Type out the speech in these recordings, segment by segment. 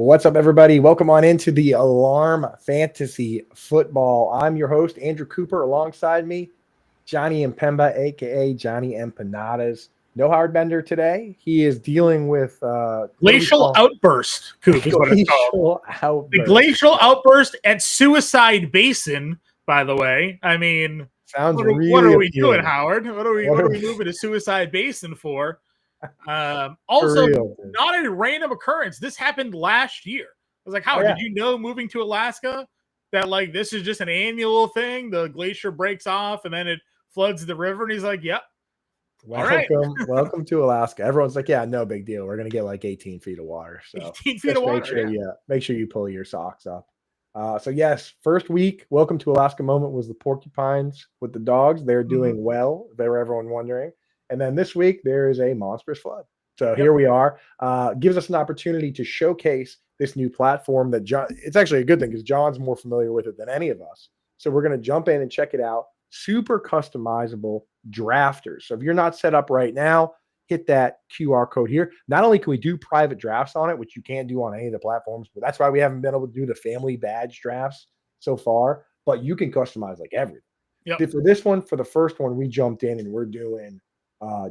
What's up, everybody? Welcome on into the Alarm Fantasy Football. I'm your host, Andrew Cooper. Alongside me, Johnny Impemba, a.k.a. Johnny Empanadas. No Howard Bender today. He is dealing with glacial outburst, Coop, is what it's called. The glacial outburst at Suicide Basin, by the way. I mean, sounds what really are we appealing. doing, Howard? What are we moving to Suicide Basin for? Also, not a random occurrence. This happened last year. I was like, Howard, did you know moving to Alaska that like this is just an annual thing? The glacier breaks off and then it floods the river. And he's like, yep. Welcome to Alaska. Everyone's like, yeah, no big deal. We're gonna get like 18 feet of water. So 18 feet of water. Make sure you pull your socks up. So yes, first week, welcome to Alaska moment was the porcupines with the dogs. They're doing well. If everyone wondering. And then this week there is a monstrous flood. So here we are. Gives us an opportunity to showcase this new platform that John. It's actually a good thing because John's more familiar with it than any of us. So we're going to jump in and check it out. Super customizable drafters. So if you're not set up right now, hit that QR code here. Not only can we do private drafts on it, which you can't do on any of the platforms, but that's why we haven't been able to do the family badge drafts so far. But you can customize like everything. For this one, for the first one, we jumped in and we're doing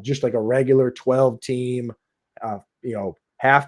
just like a regular 12 team, half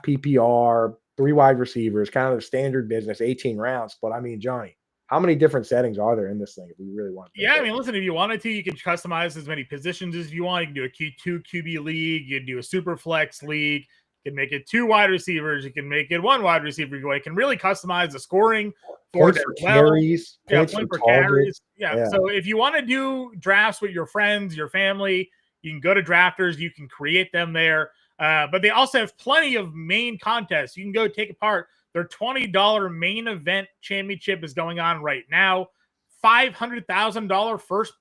PPR, 3 wide receivers, kind of the standard business, 18 rounds. But I mean, Johnny, how many different settings are there in this thing if we really want to? Yeah, I mean, listen, if you wanted to, you can customize as many positions as you want. You can do a Q2 QB league, you can do a super flex league, you can make it 2 wide receivers, you can make it 1 wide receiver. You can really customize the scoring for it as well. Carries, points for carries. Yeah. So if you want to do drafts with your friends, your family, you can go to Drafters, you can create them there. But they also have plenty of main contests. You can go take part. Their $20 main event championship is going on right now. $500,000 first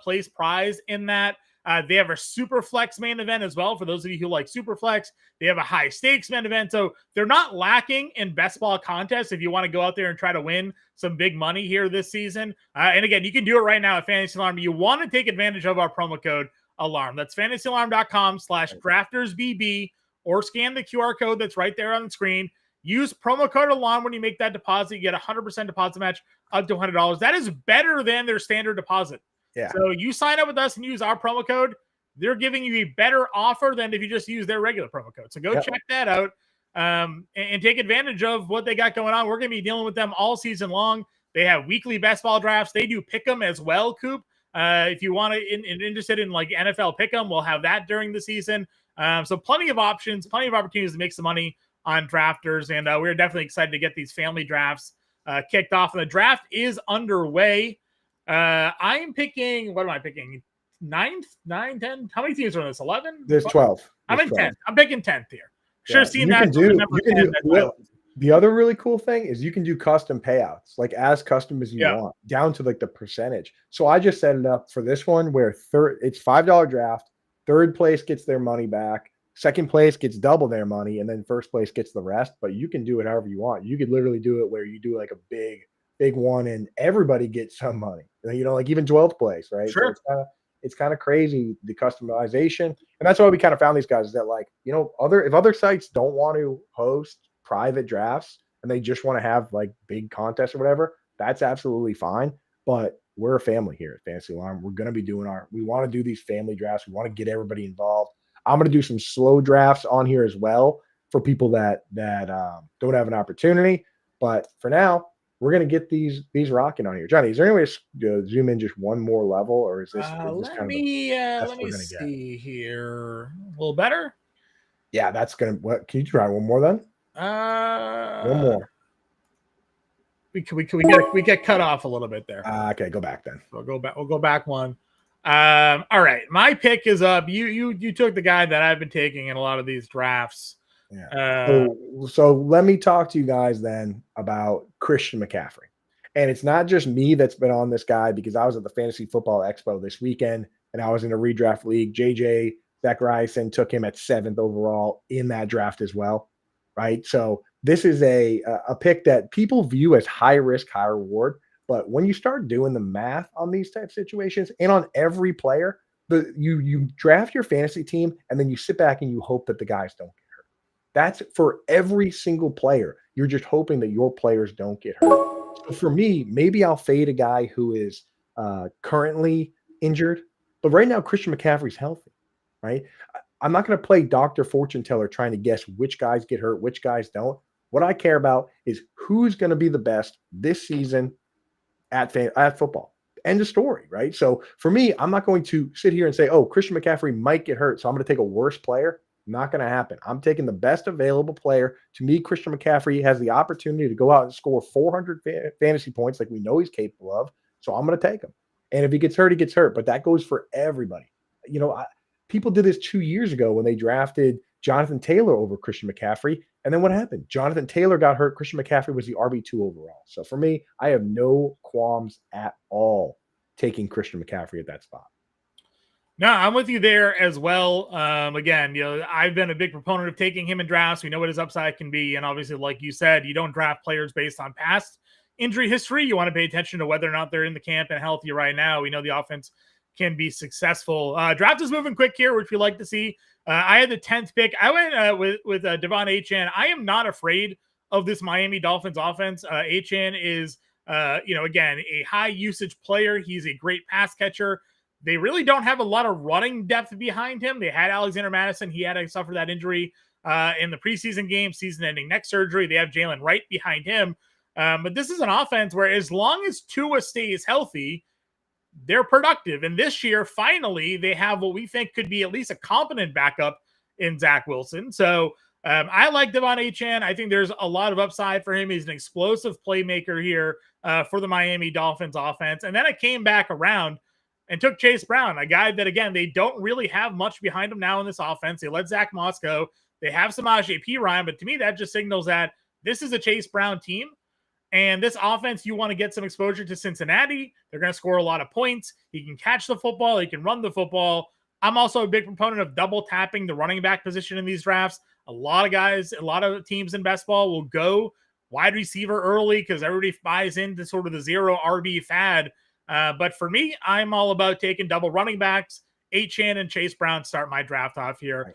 place prize in that. They have a super flex main event as well. For those of you who like super flex, they have a high stakes main event. So they're not lacking in best ball contests if you want to go out there and try to win some big money here this season. And again, you can do it right now at Fantasy Alarm. You want to take advantage of our promo code ALARM. That's fantasyalarm.com/draftersbb, or scan the QR code that's right there on the screen. Use promo code ALARM when you make that deposit. You get a 100% deposit match up to $100. That is better than their standard deposit. Yeah. So you sign up with us and use our promo code. They're giving you a better offer than if you just use their regular promo code. So go check that out and take advantage of what they got going on. We're going to be dealing with them all season long. They have weekly best ball drafts. They do pick 'em as well, Coop. If you want to interested in like NFL pick 'em, we'll have that during the season. So plenty of options, plenty of opportunities to make some money on drafters, and we're definitely excited to get these family drafts kicked off. And the draft is underway. I'm picking, what am I picking? 9th, 9, 10? How many teams are in this? 11? There's 12. I'm in 10th. I'm picking 10th here. Should have seen that. The other really cool thing is you can do custom payouts, like as custom as you want, down to like the percentage. So I just set it up for this one where it's $5 draft, 3rd place gets their money back, 2nd place gets double their money, and then 1st place gets the rest. But you can do it however you want. You could literally do it where you do like a big one and everybody gets some money. Like even 12th place, right? Sure. So it's kind of crazy, the customization. And that's why we kind of found these guys, is that like, if other sites don't want to host private drafts and they just want to have like big contests or whatever, that's absolutely fine. But we're a family here at Fantasy Alarm. We're going to be we want to do these family drafts. We want to get everybody involved. I'm going to do some slow drafts on here as well for people that don't have an opportunity. But for now, we're going to get these rocking on here. Johnny, is there any way to zoom in just one more level, or is this let me see here. A little better? Yeah, that's going to – what? Can you try one more then? One more. We get cut off a little bit there. Okay, go back then. We'll go back one. All right, my pick is up. You took the guy that I've been taking in a lot of these drafts. Yeah. So let me talk to you guys then about Christian McCaffrey. And it's not just me that's been on this guy, because I was at the Fantasy Football Expo this weekend and I was in a redraft league. JJ Zachariason took him at 7th overall in that draft as well, right? So this is a pick that people view as high risk, high reward. But when you start doing the math on these type of situations and on every player, you draft your fantasy team and then you sit back and you hope that the guys don't get hurt. That's for every single player. You're just hoping that your players don't get hurt. So for me, maybe I'll fade a guy who is currently injured, but right now Christian McCaffrey's healthy, right? I'm not going to play Dr. Fortune Teller trying to guess which guys get hurt, which guys don't. What I care about is who's going to be the best this season at football. End of story, right? So for me, I'm not going to sit here and say, oh, Christian McCaffrey might get hurt, so I'm going to take a worse player. Not going to happen. I'm taking the best available player. To me, Christian McCaffrey has the opportunity to go out and score 400 fantasy points like we know he's capable of. So I'm going to take him. And if he gets hurt, he gets hurt. But that goes for everybody. People did this 2 years ago when they drafted Jonathan Taylor over Christian McCaffrey. And then what happened? Jonathan Taylor got hurt. Christian McCaffrey was the RB2 overall. So for me, I have no qualms at all taking Christian McCaffrey at that spot. No, I'm with you there as well. Again, I've been a big proponent of taking him in drafts. We know what his upside can be. And obviously, like you said, you don't draft players based on past injury history. You want to pay attention to whether or not they're in the camp and healthy right now. We know the offense can be successful. Draft is moving quick here, which we like to see. I had the 10th pick. I went with Devon Achane. I am not afraid of this Miami Dolphins offense. Achane is, again, a high usage player. He's a great pass catcher. They really don't have a lot of running depth behind him. They had Alexander Madison. He had to suffer that injury in the preseason game, season-ending neck surgery. They have Jalen Wright behind him. But this is an offense where as long as Tua stays healthy, they're productive. And this year, finally, they have what we think could be at least a competent backup in Zach Wilson. So I like Devon Achane. I think there's a lot of upside for him. He's an explosive playmaker here for the Miami Dolphins offense. And then I came back around and took Chase Brown, a guy that, again, they don't really have much behind him now in this offense. They let Zach Moss go. They have Samaje Perine, but to me, that just signals that this is a Chase Brown team. And this offense, you want to get some exposure to Cincinnati. They're going to score a lot of points. He can catch the football. He can run the football. I'm also a big proponent of double tapping the running back position in these drafts. A lot of teams in best ball will go wide receiver early because everybody buys into sort of the zero RB fad. But for me, I'm all about taking double running backs. Achane and Chase Brown start my draft off here.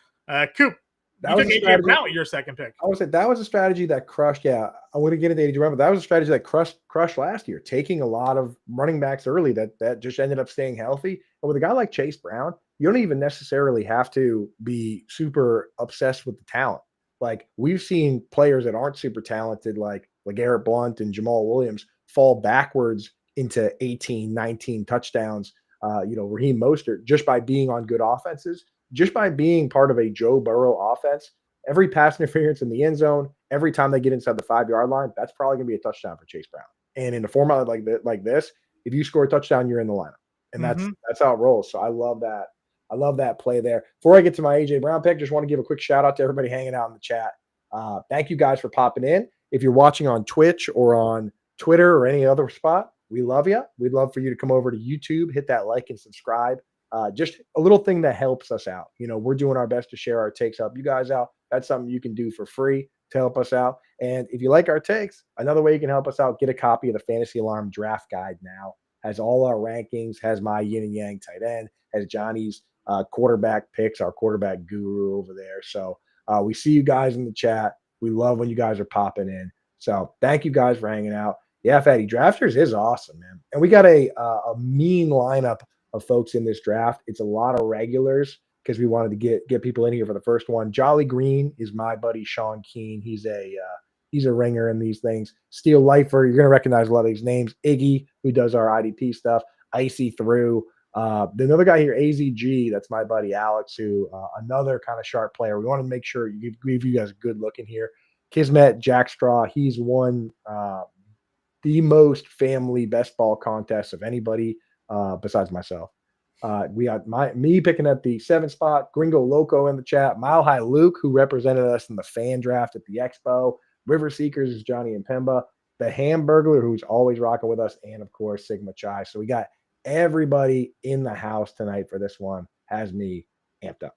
Coop, you took AJ Brown with your second pick. I would say that was a strategy that crushed. Yeah, I want to get into AJ Brown, but that was a strategy that crushed last year, taking a lot of running backs early that just ended up staying healthy. And with a guy like Chase Brown, you don't even necessarily have to be super obsessed with the talent. Like we've seen players that aren't super talented, like LeGarrette Blount and Jamal Williams, fall backwards into 18, 19 touchdowns. Raheem Mostert, just by being on good offenses, just by being part of a Joe Burrow offense, every pass interference in the end zone, every time they get inside the 5-yard line, that's probably going to be a touchdown for Chase Brown. And in a format like this, if you score a touchdown, you're in the lineup. And that's how it rolls. So I love that. I love that play there. Before I get to my AJ Brown pick, just want to give a quick shout out to everybody hanging out in the chat. Thank you guys for popping in. If you're watching on Twitch or on Twitter or any other spot, we love you. We'd love for you to come over to YouTube, hit that like and subscribe. Just a little thing that helps us out. We're doing our best to share our takes, help you guys out. That's something you can do for free to help us out. And if you like our takes, another way you can help us out, get a copy of the Fantasy Alarm Draft Guide now. Has all our rankings, has my yin and yang tight end, has Johnny's quarterback picks, our quarterback guru over there. So we see you guys in the chat. We love when you guys are popping in. So thank you guys for hanging out. Yeah, Fatty, Drafters is awesome, man. And we got a mean lineup of folks in this draft. It's a lot of regulars because we wanted to get people in here for the first one. Jolly Green is my buddy Sean Keane. He's a ringer in these things. Steel Lifer, you're going to recognize a lot of these names. Iggy, who does our IDP stuff. Icy Through. Another guy here, AZG, that's my buddy Alex, who another kind of sharp player. We want to make sure you give you guys a good look in here. Kismet Jackstraw, he's won the most family best ball contests of anybody besides myself. We got me picking at the 7th spot, Gringo Loco in the chat, Mile High Luke, who represented us in the fan draft at the Expo, River Seekers is Johnny Impemba, the Hamburglar, who's always rocking with us, and of course Sigma Chai. So we got everybody in the house tonight for this one. Has me amped up.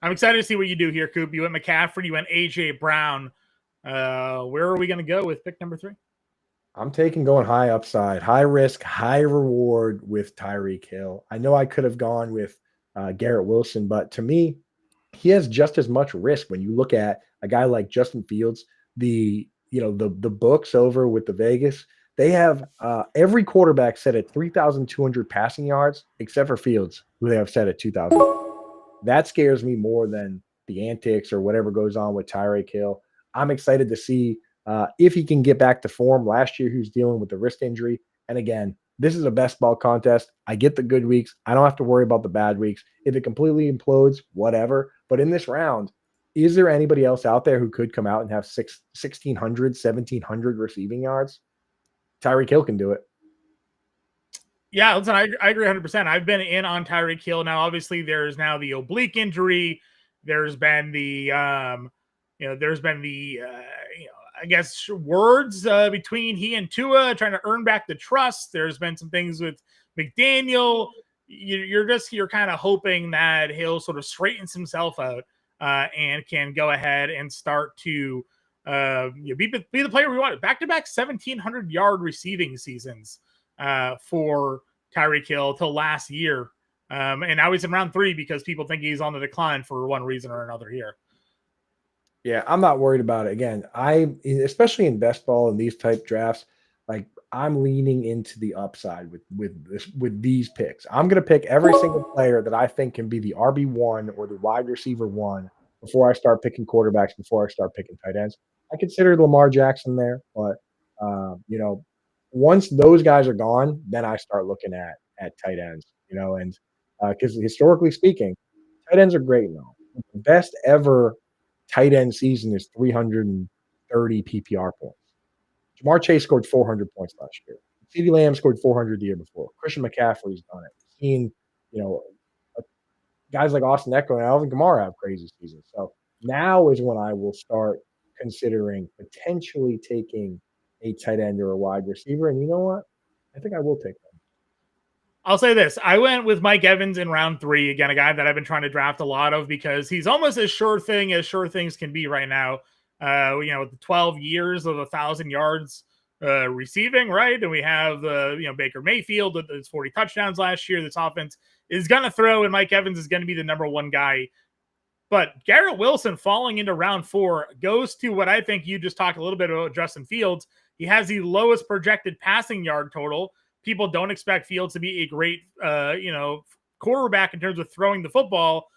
I'm excited to see what you do here, Coop. You went McCaffrey, you went AJ Brown. Where are we going to go with pick number 3? I'm going high upside, high risk, high reward with Tyreek Hill. I know I could have gone with Garrett Wilson, but to me, he has just as much risk when you look at a guy like Justin Fields. The books over with the Vegas, they have every quarterback set at 3,200 passing yards except for Fields, who they have set at 2,000. That scares me more than the antics or whatever goes on with Tyreek Hill. I'm excited to see if he can get back to form. Last year, he was dealing with the wrist injury. And again, this is a best ball contest. I get the good weeks. I don't have to worry about the bad weeks. If it completely implodes, whatever. But in this round, is there anybody else out there who could come out and have 1,600, 1,700 receiving yards? Tyreek Hill can do it. Yeah, listen, I agree 100%. I've been in on Tyreek Hill. Now, obviously, there's now the oblique injury. There's been the, I guess, words between he and Tua trying to earn back the trust. There's been some things with McDaniel. You're kind of hoping that Hill sort of straightens himself out and can go ahead and start to be the player we wanted. Back-to-back 1,700-yard receiving seasons for Tyreek Hill till last year. And now he's in round 3 because people think he's on the decline for one reason or another here. Yeah, I'm not worried about it. Again, especially in best ball and these type drafts, like I'm leaning into the upside with these picks. I'm going to pick every single player that I think can be the RB1 or the wide receiver 1 before I start picking quarterbacks, before I start picking tight ends. I consider Lamar Jackson there, but once those guys are gone, then I start looking at tight ends, and because historically speaking, tight ends are great now. The best ever tight end season is 330 PPR points. Jamar Chase scored 400 points last year. CeeDee Lamb scored 400 the year before. Christian McCaffrey's done it. Seen, guys like Austin Eckler and Alvin Kamara have crazy seasons. So now is when I will start considering potentially taking a tight end or a wide receiver. And you know what? I think I will take them. I'll say this. I went with Mike Evans in round 3. Again, a guy that I've been trying to draft a lot of because he's almost as sure thing as sure things can be right now. With the 12 years of 1,000 yards receiving, right? And we have Baker Mayfield with his 40 touchdowns last year. This offense is going to throw, and Mike Evans is going to be the number 1 guy. But Garrett Wilson falling into round 4 goes to what I think you just talked a little bit about Justin Fields. He has the lowest projected passing yard total. People don't expect Fields to be a great, quarterback in terms of throwing the football,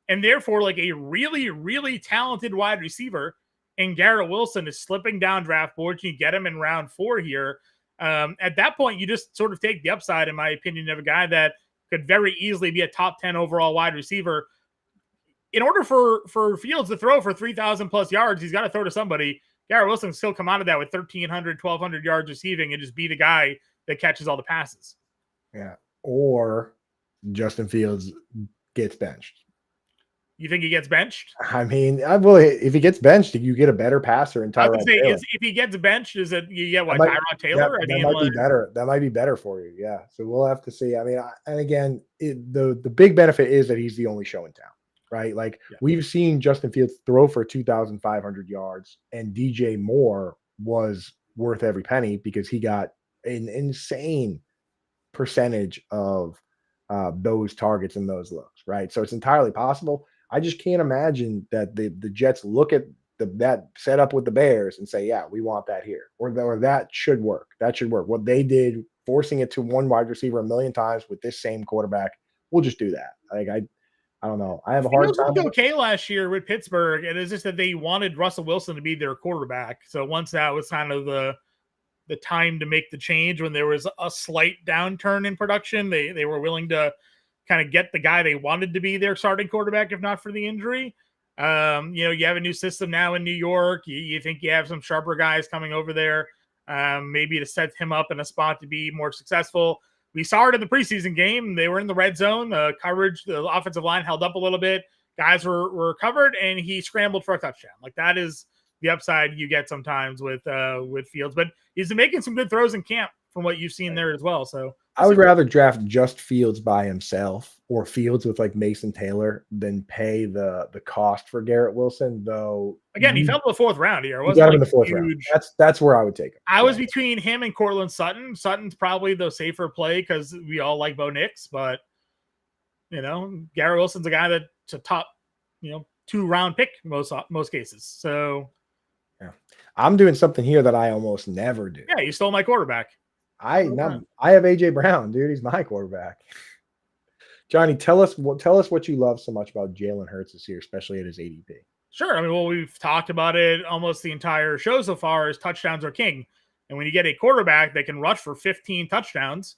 and therefore like a really, really talented wide receiver. And Garrett Wilson is slipping down draft boards. You get him in round 4 here. At that point, you just sort of take the upside, in my opinion, of a guy that could very easily be a top 10 overall wide receiver. In order for Fields to throw for 3,000 plus yards, he's got to throw to somebody. Garrett Wilson still come out of that with 1,300, 1,200 yards receiving and just be the guy that catches all the passes. Yeah. Or Justin Fields gets benched. You think he gets benched? I mean, if he gets benched, you get a better passer in Tyrod I would say Taylor. If he gets benched, is it you get what, Tyrod Taylor? That might be better. That might be better for you. Yeah. So we'll have to see. I mean, and again, the big benefit is that he's the only show in town, right? Like we've seen Justin Fields throw for 2,500 yards, and DJ Moore was worth every penny because he got an insane percentage of those targets and those looks, right? So it's entirely possible. I just can't imagine that the Jets look at that setup with the Bears and say, yeah, we want that here, or that should work. That should work. What they did, forcing it to one wide receiver a million times with this same quarterback, we'll just do that. Like I don't know. I have a hard time. It was okay last year with Pittsburgh, and it's just that they wanted Russell Wilson to be their quarterback. So once that was kind of the time to make the change, when there was a slight downturn in production, they were willing to kind of get the guy they wanted to be their starting quarterback, if not for the injury. You have a new system now in New York. You think you have some sharper guys coming over there, maybe to set him up in a spot to be more successful. We saw it in the preseason game. They were in the red zone. Coverage, the offensive line held up a little bit. Guys were covered, and he scrambled for a touchdown. Like, that is the upside you get sometimes with Fields. But he's been making some good throws in camp from what you've seen there as well. So I would rather draft just Fields by himself or Fields with like Mason Taylor than pay the cost for Garrett Wilson, though. Again, he fell to the 4th round here. He got him in the 4th round. That's where I would take him. I was between him and Cortland Sutton. Sutton's probably the safer play because we all like Bo Nix, but Garrett Wilson's a guy that's a top, 2-round pick most cases. So yeah, I'm doing something here that I almost never do. Yeah, you stole my quarterback. I have AJ Brown, dude. He's my quarterback. Johnny, tell us what you love so much about Jalen Hurts this year, especially at his ADP. Sure. I mean, well, we've talked about it almost the entire show so far as touchdowns are king. And when you get a quarterback that can rush for 15 touchdowns,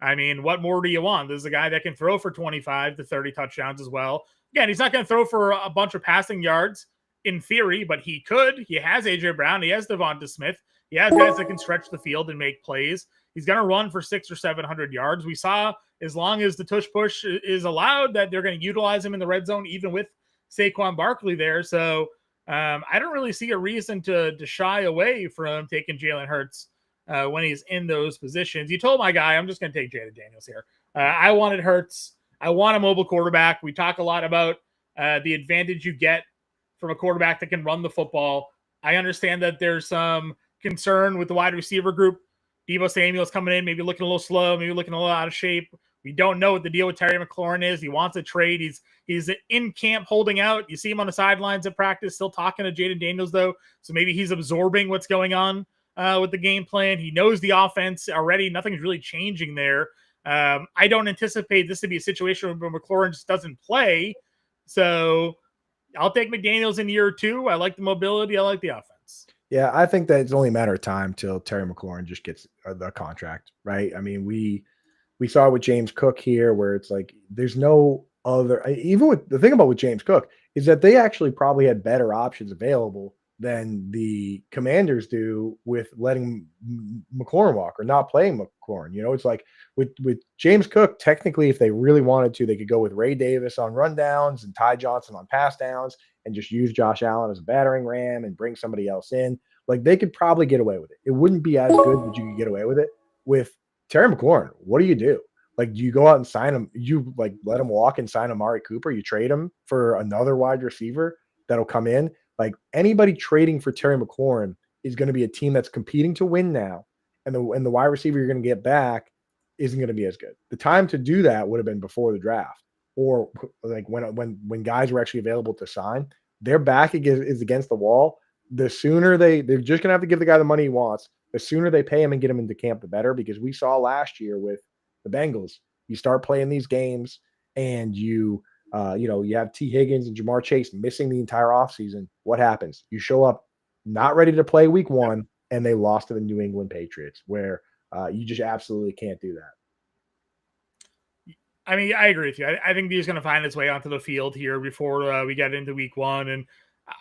I mean, what more do you want? There's a guy that can throw for 25 to 30 touchdowns as well. Again, he's not going to throw for a bunch of passing yards in theory, but he could. He has AJ Brown. He has Devonta Smith. He has guys that can stretch the field and make plays. He's going to run for 600 or 700 yards. We saw, as long as the tush push is allowed, that they're going to utilize him in the red zone, even with Saquon Barkley there. So I don't really see a reason to shy away from taking Jalen Hurts when he's in those positions. You told my guy, I'm just going to take Jaden Daniels here. I wanted Hurts. I want a mobile quarterback. We talk a lot about the advantage you get from a quarterback that can run the football. I understand that there's some concern with the wide receiver group. Deebo Samuel's coming in, maybe looking a little slow, maybe looking a little out of shape. We don't know what the deal with Terry McLaurin is. He wants a trade. He's in camp holding out. You see him on the sidelines at practice, still talking to Jaden Daniels, though. So maybe he's absorbing what's going on with the game plan. He knows the offense already. Nothing's really changing there. I don't anticipate this to be a situation where McLaurin just doesn't play. So I'll take McDaniels in year 2. I like the mobility. I like the offense. Yeah, I think that it's only a matter of time till Terry McLaurin just gets the contract, right? I mean, we saw it with James Cook here, where it's like there's no other. Even with the thing about with James Cook is that they actually probably had better options available than the Commanders do with letting McLaurin walk or not playing McLaurin. You know, it's like with James Cook, technically, if they really wanted to, they could go with Ray Davis on rundowns and Ty Johnson on pass downs and just use Josh Allen as a battering ram and bring somebody else in. Like they could probably get away with it. It wouldn't be as good, but you could get away with it. With Terry McLaurin, what do you do? Like, do you go out and sign him? You like let him walk and sign Amari Cooper? You trade him for another wide receiver that'll come in? Like anybody trading for Terry McLaurin is going to be a team that's competing to win now, and the wide receiver you're going to get back isn't going to be as good. The time to do that would have been before the draft, or like when guys were actually available to sign. Their back is against the wall. The sooner they're just going to have to give the guy the money he wants. The sooner they pay him and get him into camp, the better. Because we saw last year with the Bengals, you start playing these games and you have T. Higgins and Jamar Chase missing the entire offseason. What happens? You show up not ready to play week 1, and they lost to the New England Patriots, where you just absolutely can't do that. I mean, I agree with you. I think he's going to find his way onto the field here before we get into week 1. And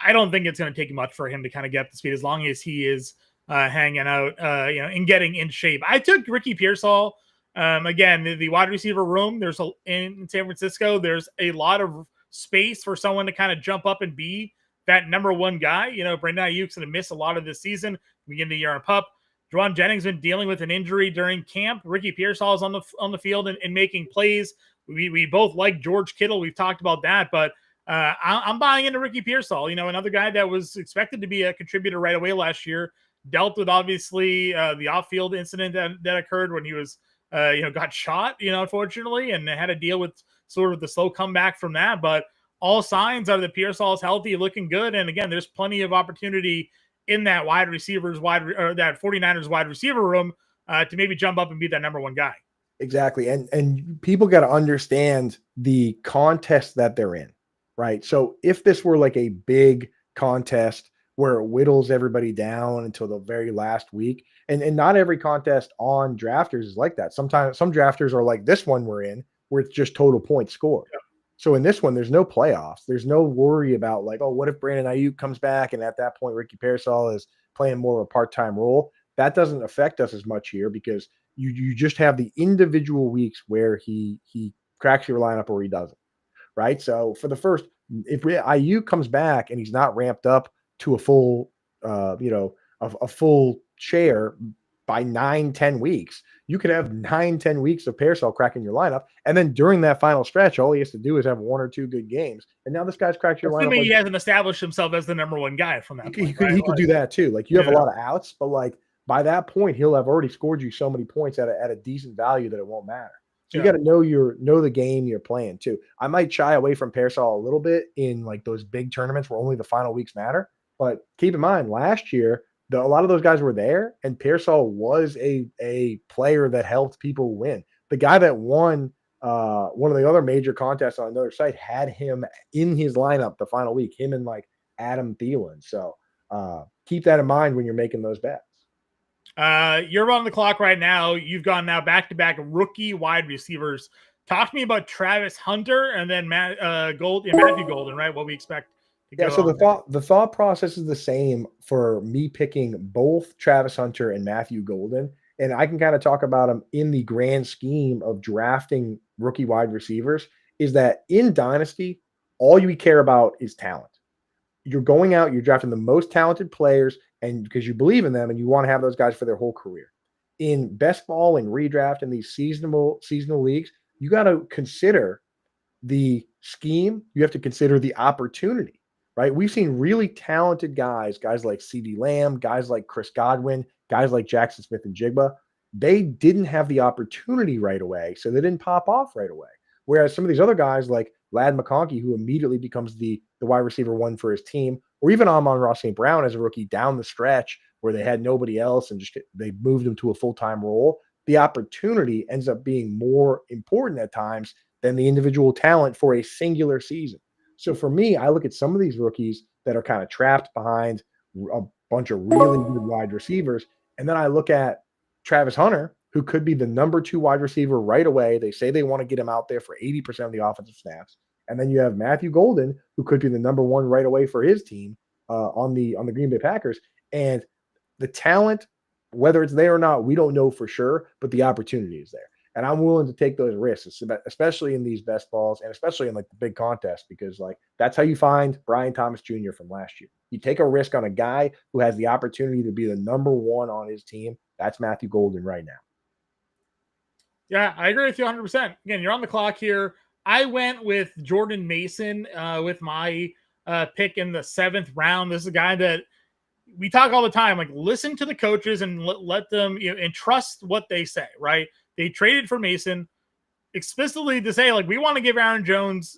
I don't think it's going to take much for him to kind of get the speed as long as he is hanging out, and getting in shape. I took Ricky Pearsall. Again, the wide receiver room, in San Francisco, there's a lot of space for someone to kind of jump up and be that number 1 guy. You know, Brandon Ayuk's going to miss a lot of this season, begin the year on PUP. Juwan Jennings been dealing with an injury during camp. Ricky Pearsall is on the field and making plays. We both like George Kittle. We've talked about that, but I'm buying into Ricky Pearsall. You know, another guy that was expected to be a contributor right away last year, dealt with obviously the off-field incident that occurred when he was got shot, unfortunately, and had to deal with sort of the slow comeback from that. But all signs are that Pearsall is healthy, looking good. And again, there's plenty of opportunity in that that 49ers wide receiver room to maybe jump up and be that number 1 guy. Exactly. And people got to understand the contest that they're in, right? So if this were like a big contest where it whittles everybody down until the very last week, and not every contest on drafters is like that. Sometimes some drafters are like this one we're in, where it's just total points scored. Yeah. So in this one, there's no playoffs. There's no worry about like, oh, what if Brandon Ayuk comes back and at that point Ricky Pearsall is playing more of a part-time role? That doesn't affect us as much here because you just have the individual weeks where he cracks your lineup or he doesn't, right? So for the first, if Ayuk comes back and he's not ramped up to a full, a full share by 9-10 weeks, you could have 9-10 weeks of Pearsall cracking your lineup. And then during that final stretch, all he has to do is have 1 or 2 good games. And now this guy's cracked your lineup. He hasn't established himself as the number 1 guy from that point. He could do that too. Like you have a lot of outs, but like by that point, he'll have already scored you so many points at a decent value that it won't matter. So you got to know the game you're playing too. I might shy away from Pearsall a little bit in like those big tournaments where only the final weeks matter. But keep in mind, last year a lot of those guys were there, and Pearsall was a player that helped people win. The guy that won one of the other major contests on another site had him in his lineup the final week. Him and like Adam Thielen. So keep that in mind when you're making those bets. You're on the clock right now. You've gone now back-to-back rookie wide receivers. Talk to me about Travis Hunter and then Matthew Golden, right? What we expect to go. Yeah, so the thought process is the same for me picking both Travis Hunter and Matthew Golden. And I can kind of talk about them in the grand scheme of drafting rookie wide receivers, is that in Dynasty, all you care about is talent. You're going out, you're drafting the most talented players, and because you believe in them and you want to have those guys for their whole career. In best ball and redraft in these seasonal leagues, you got to consider the scheme. You have to consider the opportunity, right? We've seen really talented guys like CeeDee Lamb, guys like Chris Godwin, guys like Jackson Smith and Jigba. They didn't have the opportunity right away, so they didn't pop off right away. Whereas some of these other guys like Lad McConkey, who immediately becomes the wide receiver one for his team, or even Amon-Ra St. Brown as a rookie down the stretch where they had nobody else and they moved him to a full-time role, the opportunity ends up being more important at times than the individual talent for a singular season. So for me, I look at some of these rookies that are kind of trapped behind a bunch of really good wide receivers, and then I look at Travis Hunter, who could be the number 2 wide receiver right away. They say they want to get him out there for 80% of the offensive snaps. And then you have Matthew Golden, who could be the number 1 right away for his team on the Green Bay Packers. And the talent, whether it's there or not, we don't know for sure, but the opportunity is there. And I'm willing to take those risks, especially in these best balls and especially in like the big contests, because like that's how you find Brian Thomas Jr. from last year. You take a risk on a guy who has the opportunity to be the number 1 on his team. That's Matthew Golden right now. Yeah, I agree with you 100%. Again, you're on the clock here. I went with Jordan Mason with my pick in the 7th round. This is a guy that we talk all the time, like listen to the coaches and let them, and trust what they say, right? They traded for Mason explicitly to say, like, we want to give Aaron Jones,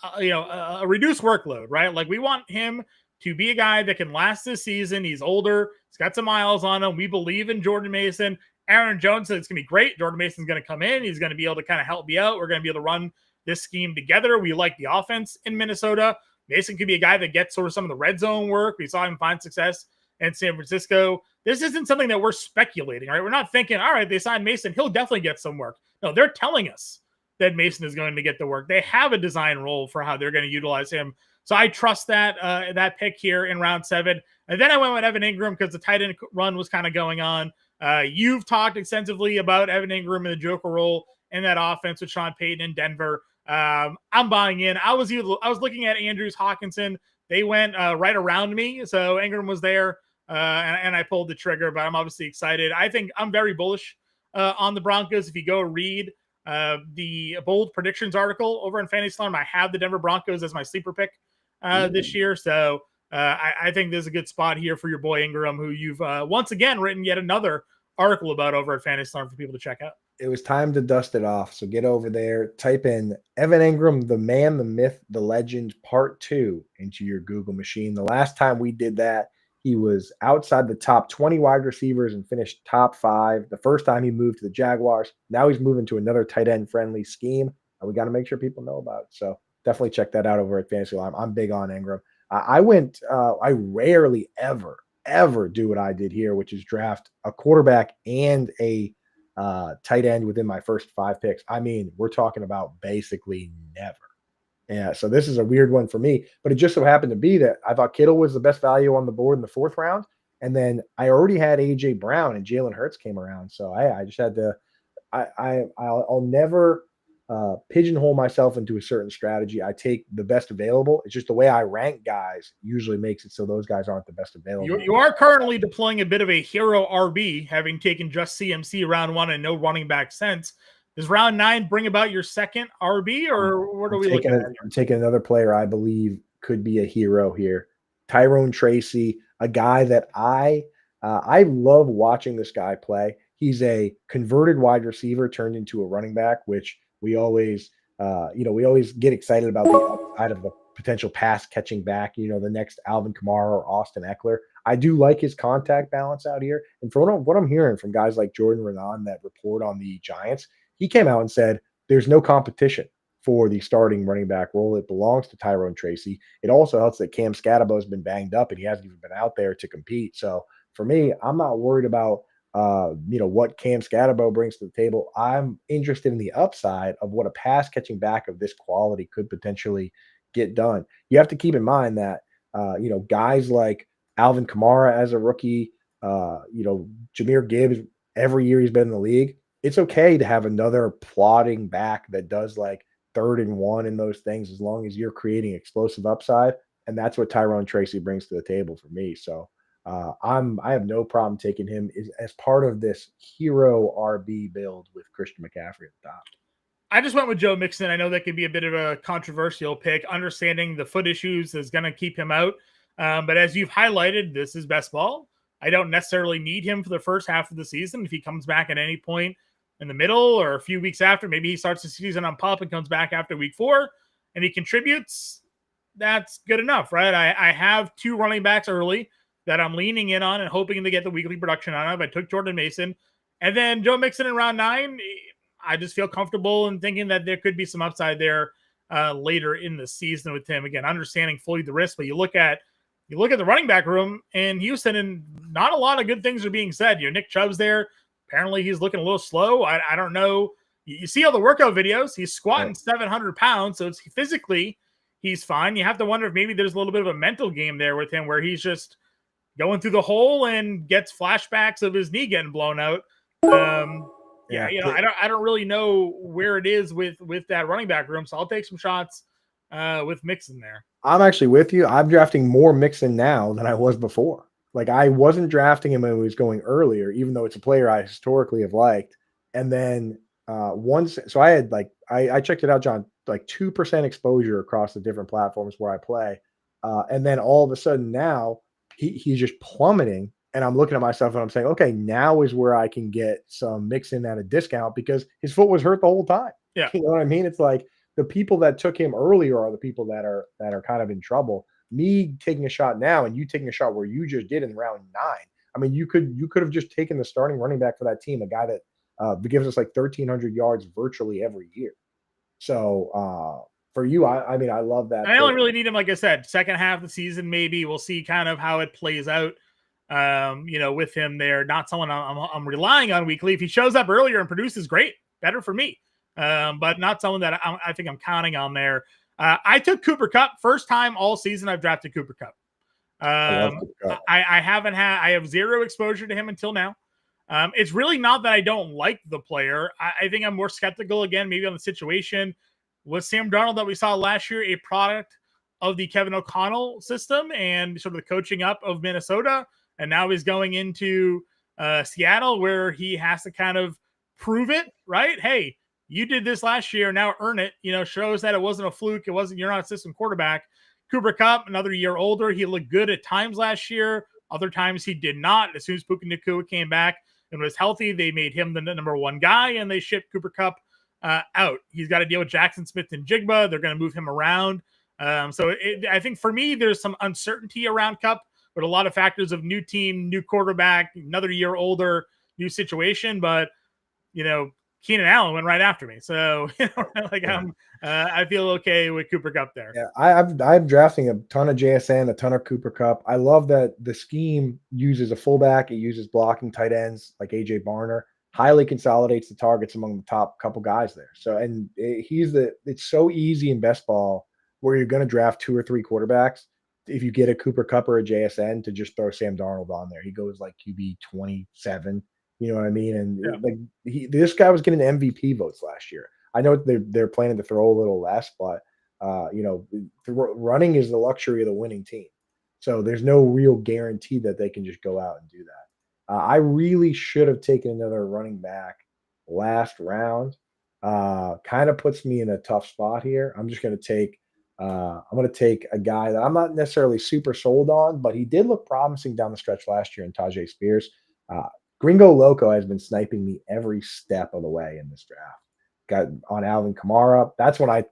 a reduced workload, right? Like, we want him to be a guy that can last this season. He's older. He's got some miles on him. We believe in Jordan Mason. Aaron Jones said it's going to be great. Jordan Mason's going to come in. He's going to be able to kind of help me out. We're going to be able to run this scheme together. We like the offense in Minnesota. Mason could be a guy that gets sort of some of the red zone work. We saw him find success in San Francisco. This isn't something that we're speculating, right? We're not thinking, all right, they signed Mason, he'll definitely get some work. No, they're telling us that Mason is going to get the work. They have a design role for how they're going to utilize him. So I trust that pick here in round 7. And then I went with Evan Ingram because the tight end run was kind of going on. You've talked extensively about Evan Ingram and the Joker role in that offense with Sean Payton in Denver. I'm buying in. I was looking at Andrews, Hawkinson. They went right around me. So Ingram was there, and I pulled the trigger, but I'm obviously excited. I think I'm very bullish on the Broncos. If you go read the bold predictions article over in Fantasy Alarm, I have the Denver Broncos as my sleeper pick this year. So I think there's a good spot here for your boy Ingram, who you've once again written yet another article about over at Fantasy Alarm for people to check out. It was time to dust it off. So get over there, type in Evan Ingram, the man, the myth, the legend, part 2 into your Google machine. The last time we did that, he was outside the top 20 wide receivers and finished top 5. The first time he moved to the Jaguars. Now he's moving to another tight end friendly scheme. And we got to make sure people know about it. So definitely check that out over at Fantasy Alarm. I'm big on Ingram. I rarely ever do what I did here, which is draft a quarterback and a tight end within my first 5 picks. I mean, we're talking about basically never. Yeah, so this is a weird one for me, but it just so happened to be that I thought Kittle was the best value on the board in the 4th round, and then I already had AJ Brown and Jalen Hurts came around, so I just had to. I'll never pigeonhole myself into a certain strategy. I take the best available. It's just the way I rank guys usually makes it so those guys aren't the best available. You are currently deploying a bit of a hero RB, having taken just CMC round 1 and no running back since. Does round 9 bring about your second RB, or what are we looking at? I'm taking another player I believe could be a hero here. Tyrone Tracy, a guy that I love watching this guy play. He's a converted wide receiver turned into a running back, which we always, we always get excited about the upside of the potential pass catching back, the next Alvin Kamara or Austin Eckler. I do like his contact balance out here. And for what I'm hearing from guys like Jordan Renan that report on the Giants, he came out and said there's no competition for the starting running back role. It belongs to Tyrone Tracy. It also helps that Cam Scatabo has been banged up and he hasn't even been out there to compete. So for me, I'm not worried about what Cam Scatabo brings to the table. I'm interested in the upside of what a pass catching back of this quality could potentially get done. You have to keep in mind that guys like Alvin Kamara as a rookie, Jahmyr Gibbs, every year he's been in the league, it's okay to have another plodding back that does like 3rd and 1 in those things as long as you're creating explosive upside. And that's what Tyrone Tracy brings to the table for me. So I have no problem taking him as part of this hero RB build with Christian McCaffrey at the top. I just went with Joe Mixon. I know that could be a bit of a controversial pick. Understanding the foot issues is going to keep him out. But as you've highlighted, this is best ball. I don't necessarily need him for the first half of the season. If he comes back at any point in the middle or a few weeks after, maybe he starts the season on pop and comes back after week 4 and he contributes, that's good enough, right? I have 2 running backs early that I'm leaning in on and hoping to get the weekly production out of. I took Jordan Mason. And then Joe Mixon in round 9, I just feel comfortable in thinking that there could be some upside there later in the season with him. Again, understanding fully the risk, but you look at the running back room in Houston, and not a lot of good things are being said. Nick Chubb's there. Apparently, he's looking a little slow. I don't know. You see all the workout videos. He's squatting 700 pounds, so it's physically he's fine. You have to wonder if maybe there's a little bit of a mental game there with him where he's just going through the hole and gets flashbacks of his knee getting blown out. I don't really know where it is with that running back room, so I'll take some shots with Mixon there. I'm actually with you. I'm drafting more Mixon now than I was before. Like I wasn't drafting him when he was going earlier, even though it's a player I historically have liked. And then so I had I checked it out, John, like 2% exposure across the different platforms where I play. And then all of a sudden now he's just plummeting. And I'm looking at myself and I'm saying, okay, now is where I can get some Mixon at a discount because his foot was hurt the whole time. Yeah. You know what I mean? It's like the people that took him earlier are the people that are kind of in trouble. Me taking a shot now and you taking a shot where you just did in round 9. I mean, you could have just taken the starting running back for that team, a guy that gives us like 1,300 yards virtually every year. So for you, I mean, I love that. I only really need him, like I said, second half of the season. Maybe we'll see kind of how it plays out. With him there, not someone I'm relying on weekly. If he shows up earlier and produces, great, better for me. But not someone that I think I'm counting on there. I took Cooper Kupp. First time all season I've drafted Cooper Kupp. I have zero exposure to him until now. It's really not that I don't like the player. I think I'm more skeptical again, maybe on the situation. Was Sam Darnold that we saw last year a product of the Kevin O'Connell system and sort of the coaching up of Minnesota? And now he's going into Seattle where he has to kind of prove it, right? Hey, you did this last year, now earn it. Shows that it wasn't a fluke. You're not a system quarterback. Cooper Kupp, another year older. He looked good at times last year. Other times he did not. As soon as Puka Nacua came back and was healthy, they made him the number 1 guy and they shipped Cooper Kupp out. He's got to deal with Jackson Smith and Jigba. They're going to move him around. I think for me, there's some uncertainty around Kupp, but a lot of factors of new team, new quarterback, another year older, new situation. But, Keenan Allen went right after me. So, I feel okay with Cooper Kupp there. Yeah, I'm drafting a ton of JSN, a ton of Cooper Kupp. I love that the scheme uses a fullback. It uses blocking tight ends like AJ Barner, highly consolidates the targets among the top couple guys there. So, and it's so easy in best ball where you're going to draft 2 or 3 quarterbacks. If you get a Cooper Kupp or a JSN to just throw Sam Darnold on there, he goes like QB 27. You know what I mean? And this guy was getting MVP votes last year. I know they're planning to throw a little less, but running is the luxury of the winning team. So there's no real guarantee that they can just go out and do that. I really should have taken another running back last round. Kind of puts me in a tough spot here. I'm just going to take a guy that I'm not necessarily super sold on, but he did look promising down the stretch last year in Tajay Spears. Gringo Loco has been sniping me every step of the way in this draft. Got on Alvin Kamara. That's when I,